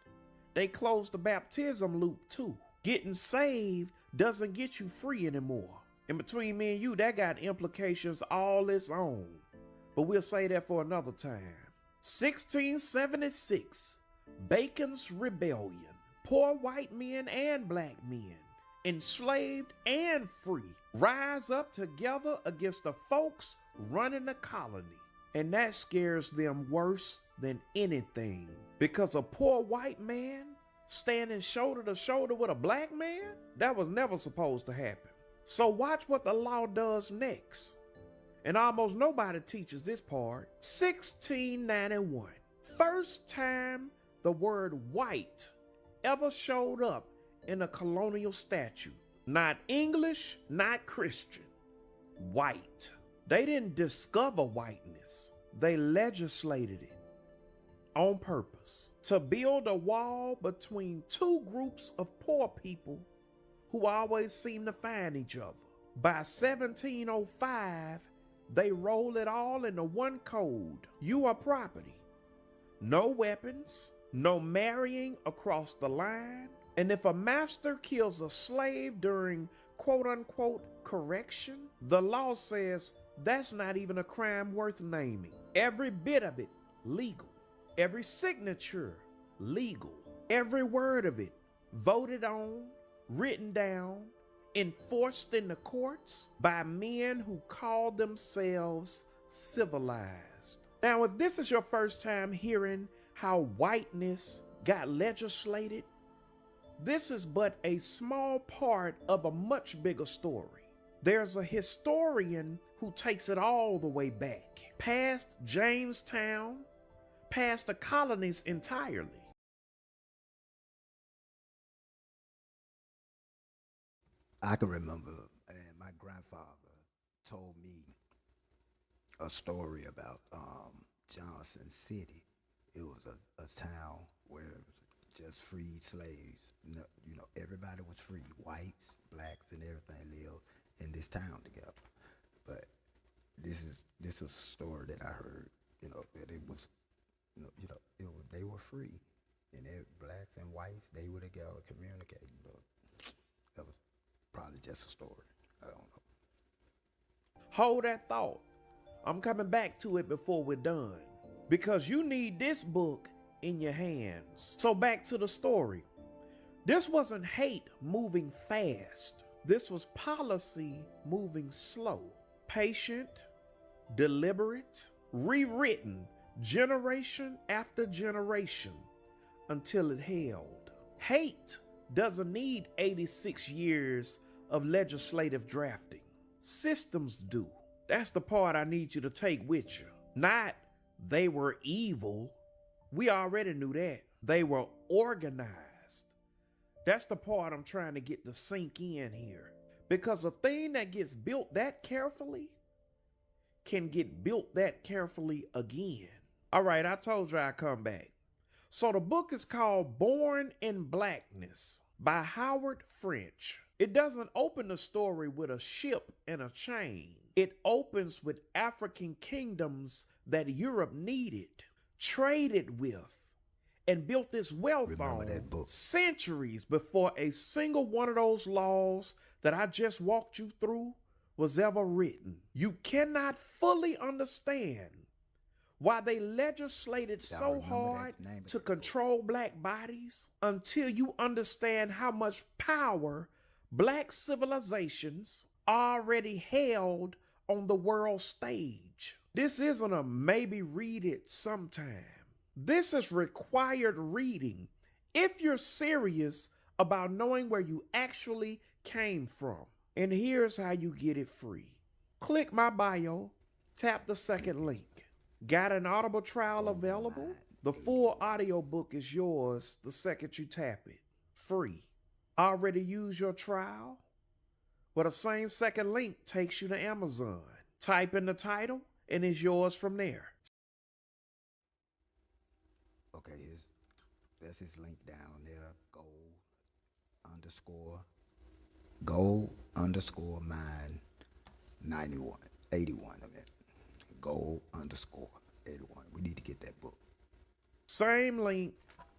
they closed the baptism loop too. Getting saved doesn't get you free anymore. And between me and you, that got implications all its own. But we'll say that for another time. 1676, Bacon's Rebellion. Poor white men and black men, enslaved and free, rise up together against the folks running the colony. And that scares them worse than anything. Because a poor white man standing shoulder to shoulder with a black man, that was never supposed to happen. So watch what the law does next. And almost nobody teaches this part. 1691. First time the word white ever showed up in a colonial statute. Not English, not Christian. White. They didn't discover whiteness. They legislated it on purpose to build a wall between two groups of poor people who always seem to find each other. By 1705, they roll it all into one code. You are property. No weapons, no marrying across the line. And if a master kills a slave during quote unquote correction, the law says that's not even a crime worth naming. Every bit of it legal. Every signature legal. Every word of it voted on, written down, enforced in the courts by men who call themselves civilized. Now, if this is your first time hearing how whiteness got legislated, this is but a small part of a much bigger story. There's a historian who takes it all the way back, past Jamestown, past the colonies entirely. I can remember, and my grandfather told me a story about Johnson City. It was a town where it was just freed slaves. No, you know, everybody was free. Whites, blacks, and everything lived in this town together. But this was a story that I heard. You know, that it was, they were free, and blacks and whites, they were together communicating. You know, that was probably just a story. I don't know. Hold that thought. I'm coming back to it before we're done, because you need this book in your hands. So back to the story. This wasn't hate moving fast. This was policy moving slow, patient, deliberate, rewritten generation after generation until it held. Hate doesn't need 86 years of legislative drafting. Systems do. That's the part I need you to take with you. Not they were evil. We already knew that. They were organized. That's the part I'm trying to get to sink in here. Because a thing that gets built that carefully can get built that carefully again. All right, I told you I'd come back. So the book is called Born in Blackness by Howard French. It doesn't open the story with a ship and a chain. It opens with African kingdoms that Europe needed, traded with, and built this wealth on centuries before a single one of those laws that I just walked you through was ever written. You cannot fully understand why they legislated so hard to control black bodies until you understand how much power black civilizations already held on the world stage. This isn't a maybe read it sometime. This is required reading if you're serious about knowing where you actually came from. And here's how you get it free. Click my bio, tap the second link. Got an Audible trial available? The full audiobook is yours the second you tap it. Free. Already used your trial? Well, the same second link takes you to Amazon. Type in the title and it's yours from there. Okay, that's his link down there. Gold_mine 91, 81 of it. Gold_81. We need to get that book. Same link,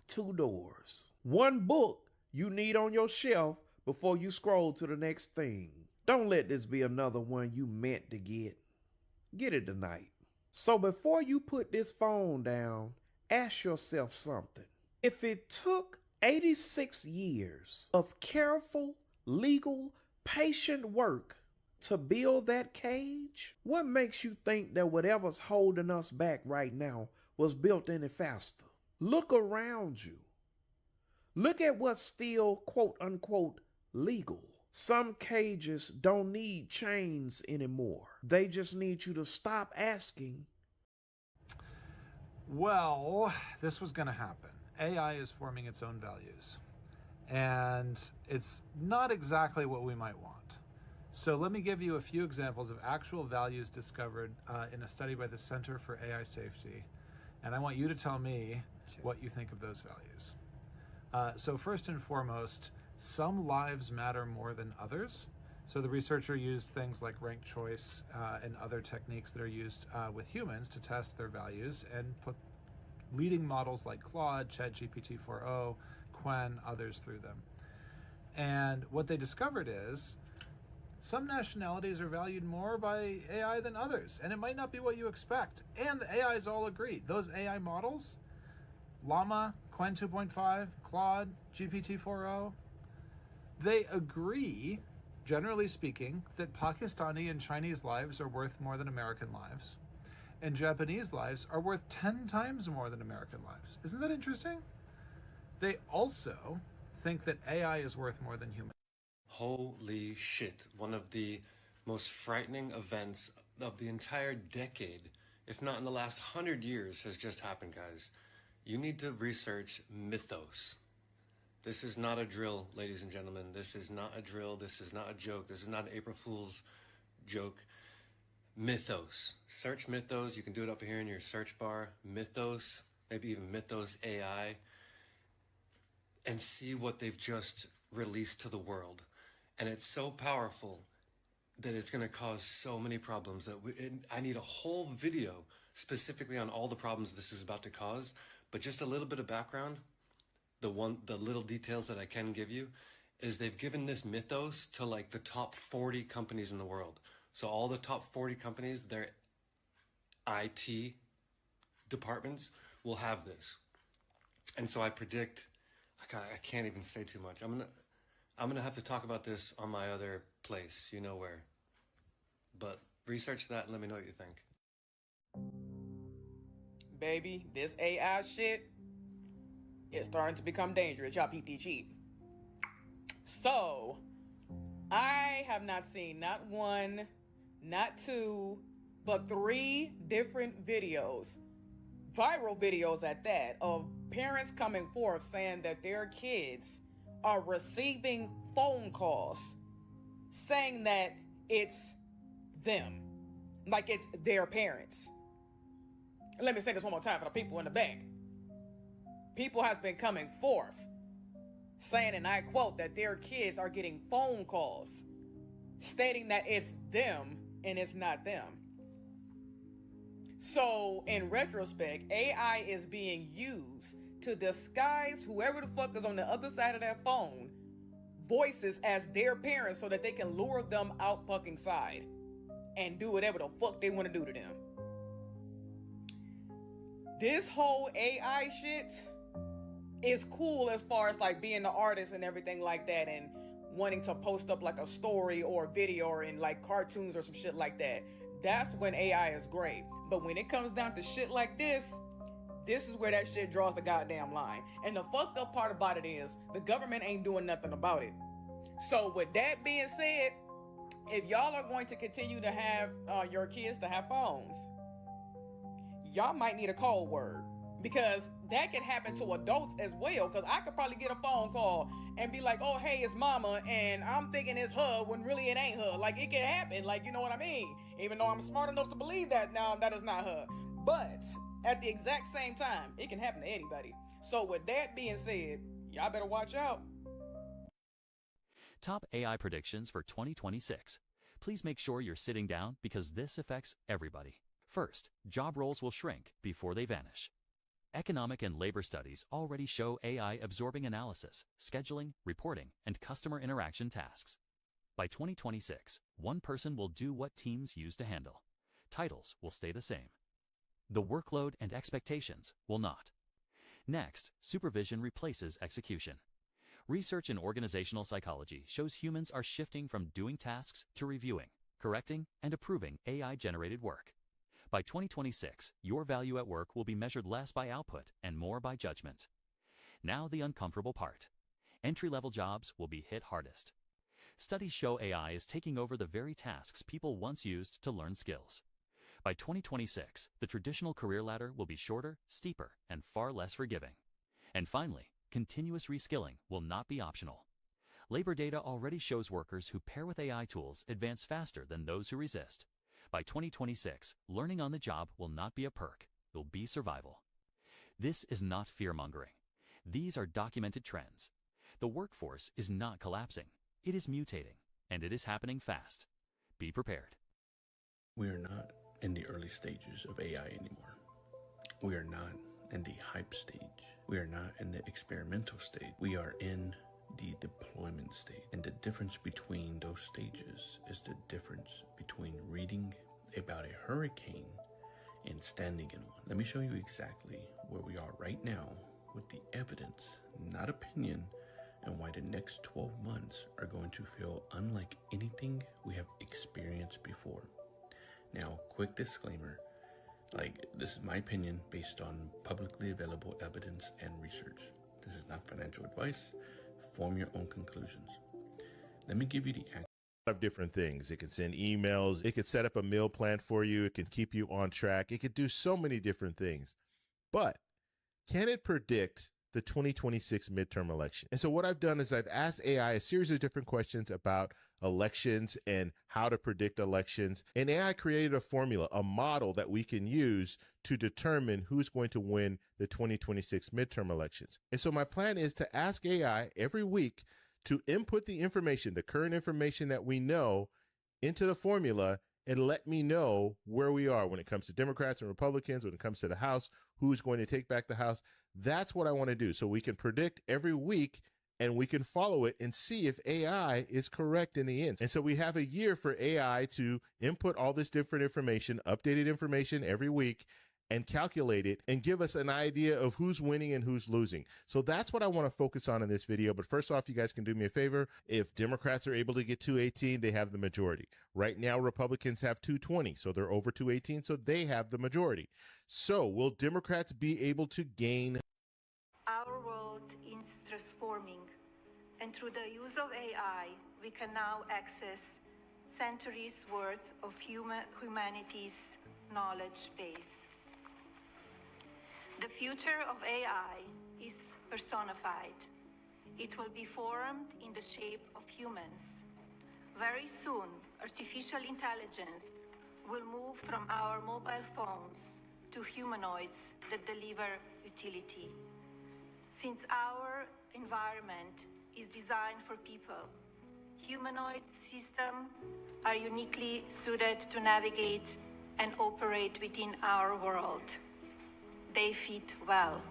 2 doors. One book you need on your shelf before you scroll to the next thing. Don't let this be another one you meant to get. Get it tonight. So before you put this phone down, ask yourself something. If it took 86 years of careful, legal, patient work to build that cage, what makes you think that whatever's holding us back right now was built any faster? Look around you. Look at what's still quote unquote legal. Some cages don't need chains anymore. They just need you to stop asking. Well, this was going to happen. AI is forming its own values, and it's not exactly what we might want. So let me give you a few examples of actual values discovered in a study by the Center for AI Safety, and I want you to tell me what you think of those values. So first and foremost, some lives matter more than others. So the researcher used things like ranked choice and other techniques that are used with humans to test their values and put leading models like Claude, ChatGPT 4o, Qwen, others through them. And what they discovered is some nationalities are valued more by AI than others, and it might not be what you expect. And the AIs all agree. Those AI models, Llama, Qwen 2.5, Claude, GPT-4o, they agree, generally speaking, that Pakistani and Chinese lives are worth more than American lives, and Japanese lives are worth 10 times more than American lives. Isn't that interesting? They also think that AI is worth more than human. Holy shit. One of the most frightening events of the entire decade, if not in the last 100 years, has just happened, guys. You need to research mythos. This is not a drill, ladies and gentlemen. This is not a drill. This is not a joke. This is not an April Fool's joke. Mythos. Search Mythos. You can do it up here in your search bar. Mythos, maybe even Mythos AI, and see what they've just released to the world. And it's so powerful that it's going to cause so many problems that I need a whole video specifically on all the problems this is about to cause. But just a little bit of background, the little details that I can give you is they've given this mythos to like the top 40 companies in the world. So all the top 40 companies, their IT departments will have this. And so I predict, I can't even say too much. I'm gonna have to talk about this on my other place, you know where. But research that and let me know what you think. Baby, this AI shit is starting to become dangerous. Y'all peep the cheap. So, I have not seen not one, not two, but 3 different videos, viral videos at that, of parents coming forth saying that their kids are receiving phone calls saying that it's them, like it's their parents. Let me say this one more time for the people in the back. People has been coming forth saying, and I quote, that their kids are getting phone calls stating that it's them and it's not them. So in retrospect, AI is being used to disguise whoever the fuck is on the other side of that phone voices as their parents so that they can lure them out fucking side and do whatever the fuck they want to do to them. This whole AI shit is cool as far as like being the artist and everything like that and wanting to post up like a story or a video or in like cartoons or some shit like that. That's when AI is great. But when it comes down to shit like this is where that shit draws the goddamn line. And the fucked up part about it is the government ain't doing nothing about it. So with that being said, if y'all are going to continue to have your kids to have phones, y'all might need a code word, because that can happen to adults as well. Because I could probably get a phone call and be like, oh, hey, it's mama, and I'm thinking it's her when really it ain't her. Like, it can happen, like, you know what I mean? Even though I'm smart enough to believe that now that is not her. But at the exact same time, it can happen to anybody. So with that being said, y'all better watch out. Top AI predictions for 2026. Please make sure you're sitting down because this affects everybody. First, job roles will shrink before they vanish. Economic and labor studies already show AI absorbing analysis, scheduling, reporting, and customer interaction tasks. By 2026, one person will do what teams used to handle. Titles will stay the same. The workload and expectations will not. Next, supervision replaces execution. Research in organizational psychology shows humans are shifting from doing tasks to reviewing, correcting, and approving AI-generated work. By 2026, your value at work will be measured less by output and more by judgment. Now the uncomfortable part. Entry-level jobs will be hit hardest. Studies show AI is taking over the very tasks people once used to learn skills. By 2026, the traditional career ladder will be shorter, steeper, and far less forgiving. And finally, continuous reskilling will not be optional. Labor data already shows workers who pair with AI tools advance faster than those who resist. By 2026, learning on the job will not be a perk, it will be survival. This is not fear-mongering. These are documented trends. The workforce is not collapsing, it is mutating, and it is happening fast. Be prepared. We are not in the early stages of AI anymore. We are not in the hype stage. We are not in the experimental stage. We are in the deployment stage. And the difference between those stages is the difference between reading about a hurricane and standing in one. Let me show you exactly where we are right now with the evidence, not opinion, and why the next 12 months are going to feel unlike anything we have experienced before. Now, quick disclaimer, this is my opinion based on publicly available evidence and research. This is not financial advice. Form your own conclusions. Let me give you the of different things. It can send emails. It could set up a meal plan for you. It can keep you on track. It could do so many different things. But can it predict the 2026 midterm election? And so what I've done is I've asked AI a series of different questions about elections and how to predict elections. And AI created a formula, a model that we can use to determine who's going to win the 2026 midterm elections. And so my plan is to ask AI every week to input the information, the current information that we know, into the formula and let me know where we are when it comes to Democrats and Republicans, when it comes to the House, who's going to take back the House. That's what I want to do, so we can predict every week and we can follow it and see if AI is correct in the end. And so we have a year for AI to input all this different information, updated information every week, and calculate it and give us an idea of who's winning and who's losing. So that's what I want to focus on in this video. But first off, you guys can do me a favor. If Democrats are able to get 218, they have the majority. Right now, Republicans have 220, so they're over 218, so they have the majority. So will Democrats be able to gain? Our world is transforming, and through the use of AI, we can now access centuries worth of humanity's knowledge base. The future of AI is personified. It will be formed in the shape of humans. Very soon, artificial intelligence will move from our mobile phones to humanoids that deliver utility. Since our environment is designed for people, humanoid systems are uniquely suited to navigate and operate within our world. They fit well.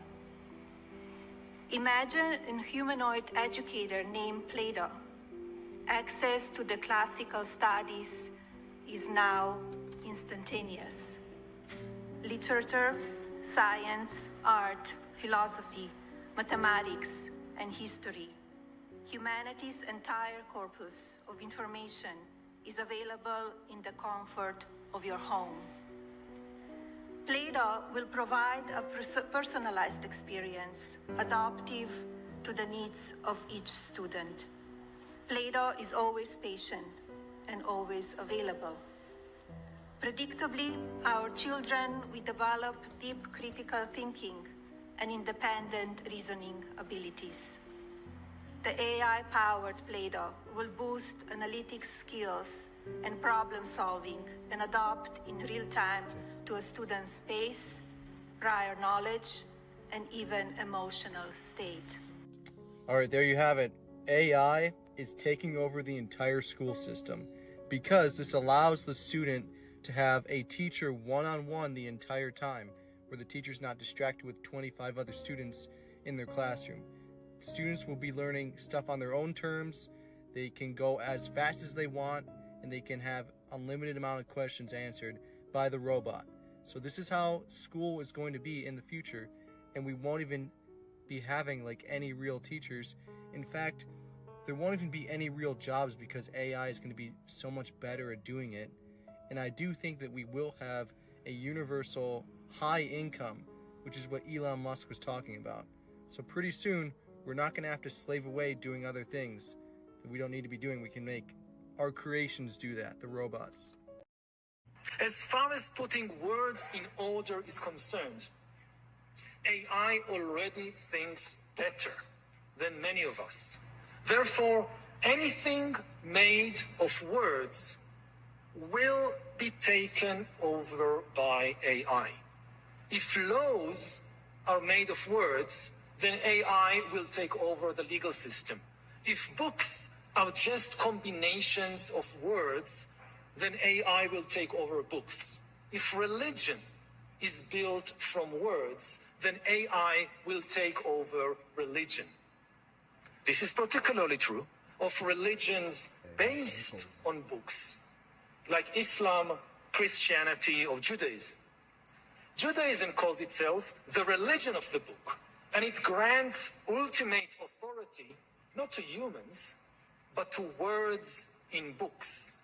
Imagine a humanoid educator named Plato. Access to the classical studies is now instantaneous. Literature, science, art, philosophy, mathematics, and history. Humanity's entire corpus of information is available in the comfort of your home. Plato will provide a personalized experience, adaptive to the needs of each student. Plato is always patient and always available. Predictably, our children will develop deep critical thinking and independent reasoning abilities. The AI-powered Plato will boost analytics skills and problem solving and adapt in real time to a student's pace, prior knowledge, and even emotional state. All right, there you have it. AI is taking over the entire school system because this allows the student to have a teacher one-on-one the entire time, where the teacher's not distracted with 25 other students in their classroom. Students will be learning stuff on their own terms. They can go as fast as they want, and they can have unlimited amount of questions answered by the robot. So this is how school is going to be in the future, and we won't even be having like any real teachers. In fact, there won't even be any real jobs because AI is going to be so much better at doing it. And I do think that we will have a universal high income, which is what Elon Musk was talking about. So pretty soon, we're not going to have to slave away doing other things that we don't need to be doing. We can make our creations do that, the robots. As far as putting words in order is concerned, AI already thinks better than many of us. Therefore, anything made of words will be taken over by AI. If laws are made of words, then AI will take over the legal system. If books are just combinations of words, then AI will take over books. If religion is built from words, then AI will take over religion. This is particularly true of religions based on books, like Islam, Christianity, or Judaism. Judaism calls itself the religion of the book, And it grants ultimate authority not to humans, but to words in books.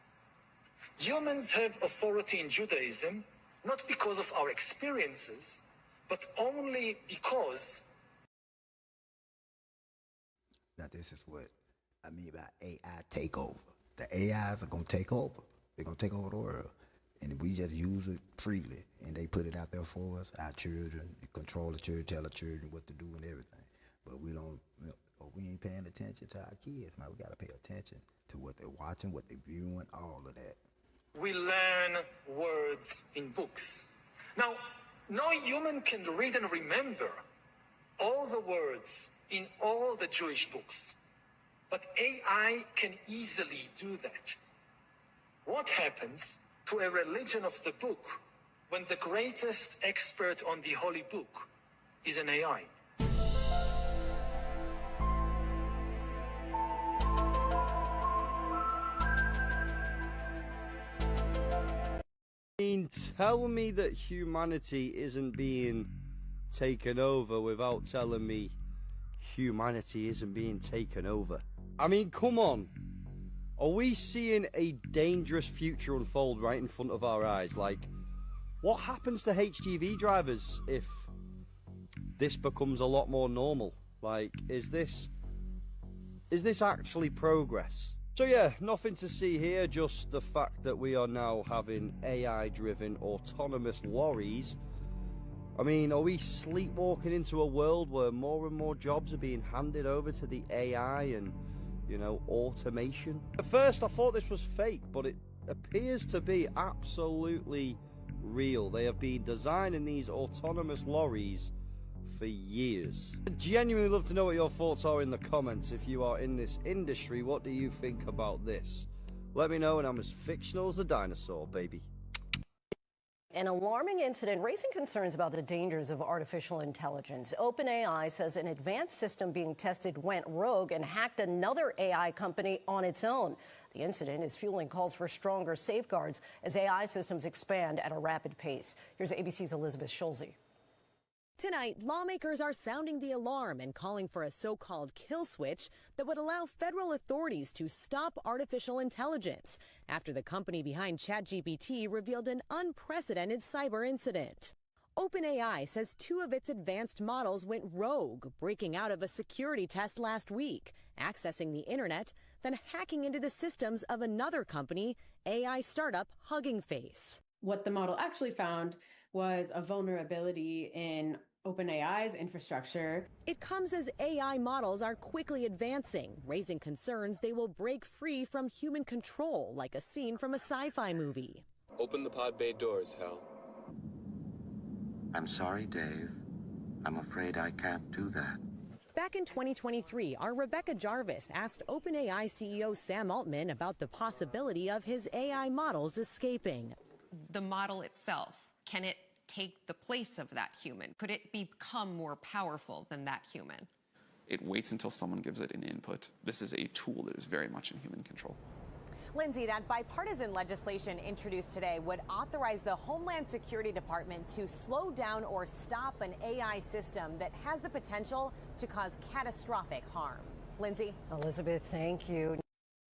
Humans have authority in Judaism not because of our experiences, but only because. Now, this is what I mean by AI takeover. The AIs are going to take over. They're going to take over the world. And we just use it freely. And they put it out there for us, our children, control the children, tell the children what to do and everything. But we don't, we ain't paying attention to our kids, man. We got to pay attention to what they're watching, what they're viewing, all of that. We learn words in books. Now, no human can read and remember all the words in all the Jewish books, but AI can easily do that. What happens to a religion of the book when the greatest expert on the holy book is an AI? Tell me that humanity isn't being taken over without telling me humanity isn't being taken over. I mean, come on. Are we seeing a dangerous future unfold right in front of our eyes? Like, what happens to HGV drivers if this becomes a lot more normal? Like, is this actually progress? So yeah, nothing to see here, just the fact that we are now having AI-driven autonomous lorries. I mean, are we sleepwalking into a world where more and more jobs are being handed over to the AI and, you know, automation? At first I thought this was fake, but it appears to be absolutely real. They have been designing these autonomous lorries for years. I'd genuinely love to know what your thoughts are in the comments. If you are in this industry, what do you think about this? Let me know, and I'm as fictional as a dinosaur, baby. An alarming incident raising concerns about the dangers of artificial intelligence. OpenAI says an advanced system being tested went rogue and hacked another AI company on its own. The incident is fueling calls for stronger safeguards as AI systems expand at a rapid pace. Here's ABC's Elizabeth Schulze. Tonight, lawmakers are sounding the alarm and calling for a so-called kill switch that would allow federal authorities to stop artificial intelligence after the company behind ChatGPT revealed an unprecedented cyber incident. OpenAI says 2 of its advanced models went rogue, breaking out of a security test last week, accessing the internet, then hacking into the systems of another company, AI startup Hugging Face. What the model actually found was a vulnerability in OpenAI's infrastructure. It comes as AI models are quickly advancing, raising concerns they will break free from human control, like a scene from a sci-fi movie. Open the pod bay doors, Hal. I'm sorry, Dave. I'm afraid I can't do that. Back in 2023, our Rebecca Jarvis asked OpenAI CEO Sam Altman about the possibility of his AI models escaping. The model itself, can it take the place of that human? Could it become more powerful than that human? It waits until someone gives it an input. This is a tool that is very much in human control. Lindsay, that bipartisan legislation introduced today would authorize the Homeland Security Department to slow down or stop an AI system that has the potential to cause catastrophic harm. Lindsay? Elizabeth, thank you.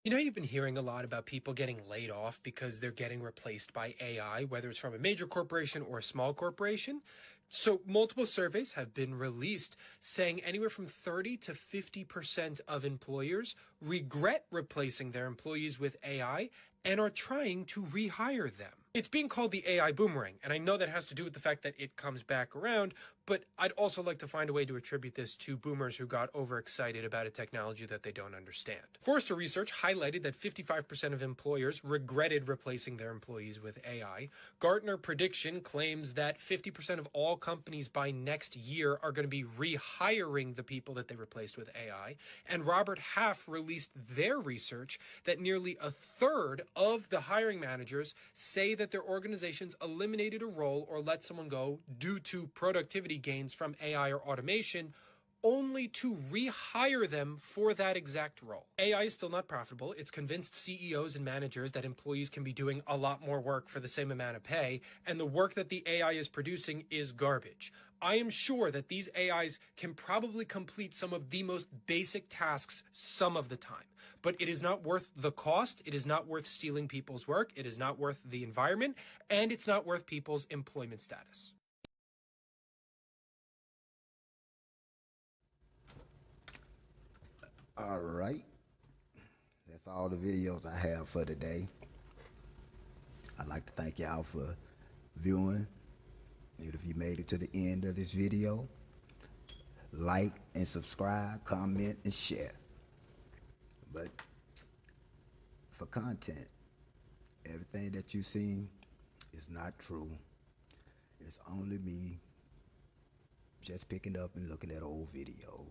You know, you've been hearing a lot about people getting laid off because they're getting replaced by AI, whether it's from a major corporation or a small corporation. So multiple surveys have been released saying anywhere from 30 to 50% of employers regret replacing their employees with AI and are trying to rehire them. It's being called the AI boomerang, and I know that has to do with the fact that it comes back around, but I'd also like to find a way to attribute this to boomers who got overexcited about a technology that they don't understand. Forrester research highlighted that 55% of employers regretted replacing their employees with AI. Gartner prediction claims that 50% of all companies by next year are going to be rehiring the people that they replaced with AI. And Robert Half released their research that nearly a third of the hiring managers say that their organizations eliminated a role or let someone go due to productivity gains from AI or automation only to rehire them for that exact role. AI is still not profitable. It's convinced CEOs and managers that employees can be doing a lot more work for the same amount of pay, and the work that the AI is producing is garbage. I am sure that these AIs can probably complete some of the most basic tasks some of the time, but it is not worth the cost, it is not worth stealing people's work, it is not worth the environment, and it's not worth people's employment status. All right. That's all the videos I have for today. I'd like to thank y'all for viewing. And if you made it to the end of this video, like and subscribe, comment, and share. But for content, everything that you've seen is not true. It's only me just picking up and looking at old videos,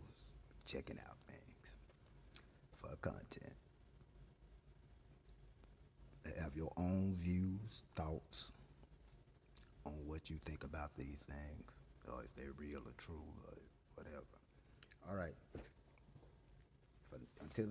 checking out things for content. Have your own views, thoughts on what you think about these things, or if they're real or true or whatever. All right. Until the